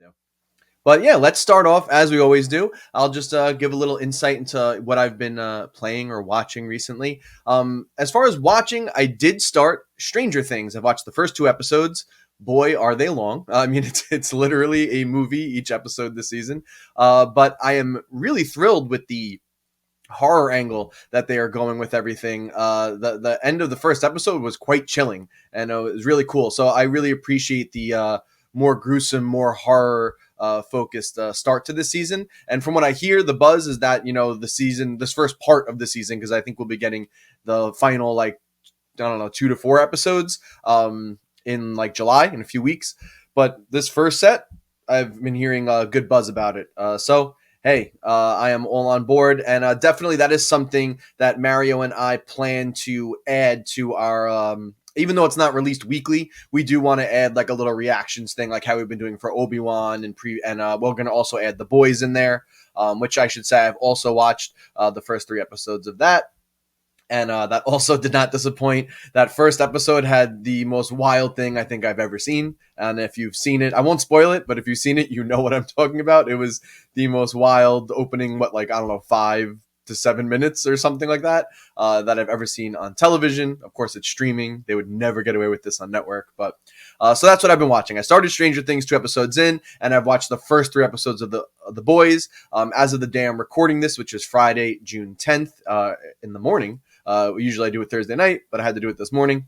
do. But yeah, let's start off as we always do. I'll just give a little insight into what I've been playing or watching recently. As far as watching, I did start Stranger Things. I've watched the first two episodes. Boy, are they long. I mean, it's literally a movie each episode this season. But I am really thrilled with the horror angle that they are going with everything. The end of the first episode was quite chilling, and it was really cool. So I really appreciate the more gruesome, more horror focused start to this season. And from what I hear, the buzz is that this first part of the season, because I think we'll be getting the final I don't know 2 to 4 episodes in like July in a few weeks. But this first set, I've been hearing good buzz about it. So hey, I am all on board, and definitely that is something that Mario and I plan to add to our. Even though it's not released weekly, we do want to add like a little reactions thing, like how we've been doing for Obi-Wan and we're going to also add the boys in there, which I should say I've also watched the first 3 episodes of that. And that also did not disappoint. That first episode had the most wild thing I think I've ever seen. And if you've seen it, I won't spoil it, but if you've seen it, you know what I'm talking about. It was the most wild opening, 5 to 7 minutes or something like that, that I've ever seen on television. Of course, it's streaming. They would never get away with this on network. But so that's what I've been watching. I started Stranger Things 2 episodes in, and I've watched the first 3 episodes of the boys. As of the day I'm recording this, which is Friday, June 10th in the morning. Usually I do it Thursday night, but I had to do it this morning.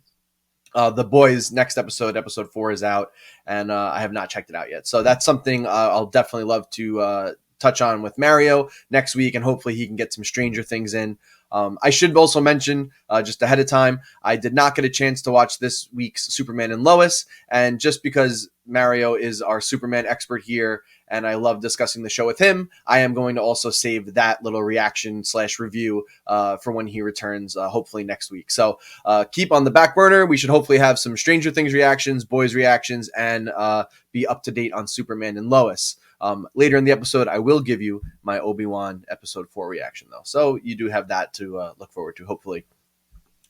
The boys' next episode 4, is out, and I have not checked it out yet. So that's something I'll definitely love to touch on with Mario next week, and hopefully he can get some Stranger Things in. I should also mention, just ahead of time, I did not get a chance to watch this week's Superman and Lois, and just because Mario is our Superman expert here, and I love discussing the show with him, I am going to also save that little reaction/review for when he returns, hopefully next week. So keep on the back burner. We should hopefully have some Stranger Things reactions, boys reactions, and be up to date on Superman and Lois. Later in the episode, I will give you my Obi-Wan episode 4 reaction, though. So you do have that to look forward to, hopefully.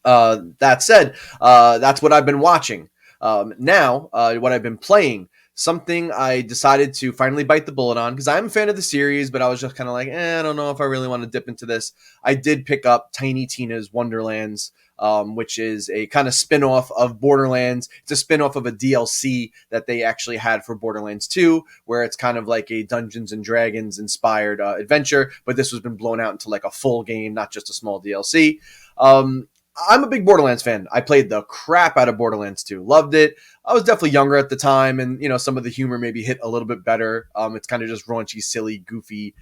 That said, that's what I've been watching. Now, what I've been playing, something I decided to finally bite the bullet on, because I'm a fan of the series, but I was just kind of like, I don't know if I really want to dip into this. I did pick up Tiny Tina's Wonderlands, which is a kind of spin-off of Borderlands. It's a spin-off of a DLC that they actually had for Borderlands 2, where it's kind of like a Dungeons and Dragons inspired adventure, but this has been blown out into like a full game, not just a small DLC. I'm a big Borderlands fan. I played the crap out of Borderlands 2. Loved it. I was definitely younger at the time, and some of the humor maybe hit a little bit better. It's kind of just raunchy, silly, goofy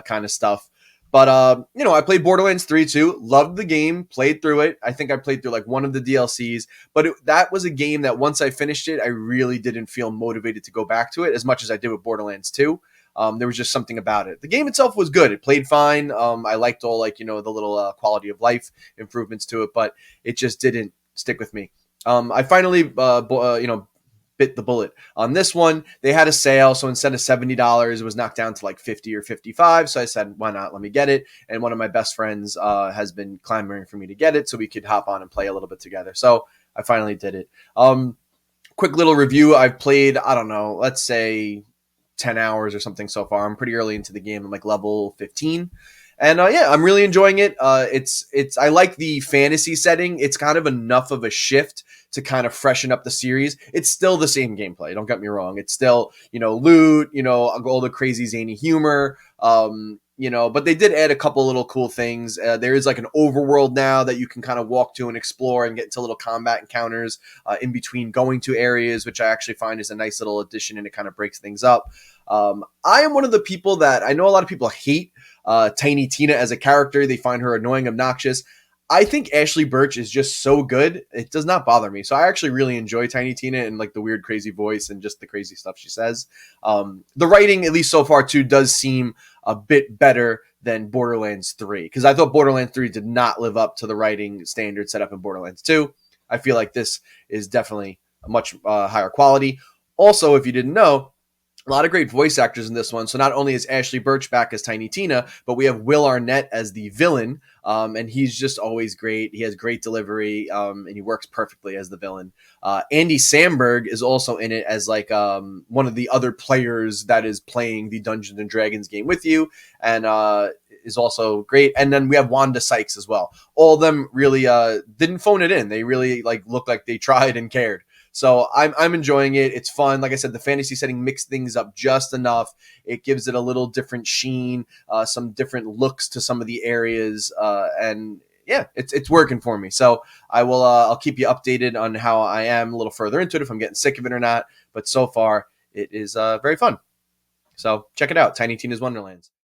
kind of stuff. But I played Borderlands 3 too. Loved the game. Played through it. I think I played through like one of the DLCs. But that was a game that once I finished it, I really didn't feel motivated to go back to it as much as I did with Borderlands 2. There was just something about it. The game itself was good. It played fine. I liked all the little quality of life improvements to it, but it just didn't stick with me. I finally, bit the bullet on this one. They had a sale, so instead of $70, it was knocked down to like 50 or 55. So I said, why not? Let me get it. And one of my best friends has been clamoring for me to get it, so we could hop on and play a little bit together. So I finally did it. Quick little review. I've played, I don't know, let's say 10 hours or something so far. I'm pretty early into the game. I'm like level 15. And I'm really enjoying it. I like the fantasy setting. It's kind of enough of a shift to kind of freshen up the series. It's still the same gameplay. Don't get me wrong. It's still, loot, all the crazy zany humor. But they did add a couple little cool things. There is like an overworld now that you can kind of walk to and explore and get into little combat encounters in between going to areas, which I actually find is a nice little addition, and it kind of breaks things up. I am one of the people that I know a lot of people hate Tiny Tina as a character. They find her annoying, obnoxious. I think Ashley Birch is just so good. It does not bother me. So I actually really enjoy Tiny Tina and like the weird, crazy voice and just the crazy stuff she says. The writing, at least so far too, does seem a bit better than Borderlands 3, because I thought Borderlands 3 did not live up to the writing standard set up in Borderlands 2. I feel like this is definitely a much higher quality. Also, if you didn't know, A lot of great voice actors in this one. So not only is Ashley Birch back as Tiny Tina, but we have Will Arnett as the villain, and he's just always great. He has great delivery, and he works perfectly as the villain. Andy Samberg is also in it as like one of the other players that is playing the Dungeons and Dragons game with you, and is also great. And then we have Wanda Sykes as well. All of them really didn't phone it in. They really like looked like they tried and cared. So I'm enjoying it. It's fun. Like I said, the fantasy setting mixed things up just enough. It gives it a little different sheen, some different looks to some of the areas, and yeah, it's working for me. So I'll keep you updated on how I am a little further into it, if I'm getting sick of it or not. But so far, it is very fun. So check it out, Tiny Tina's Wonderlands.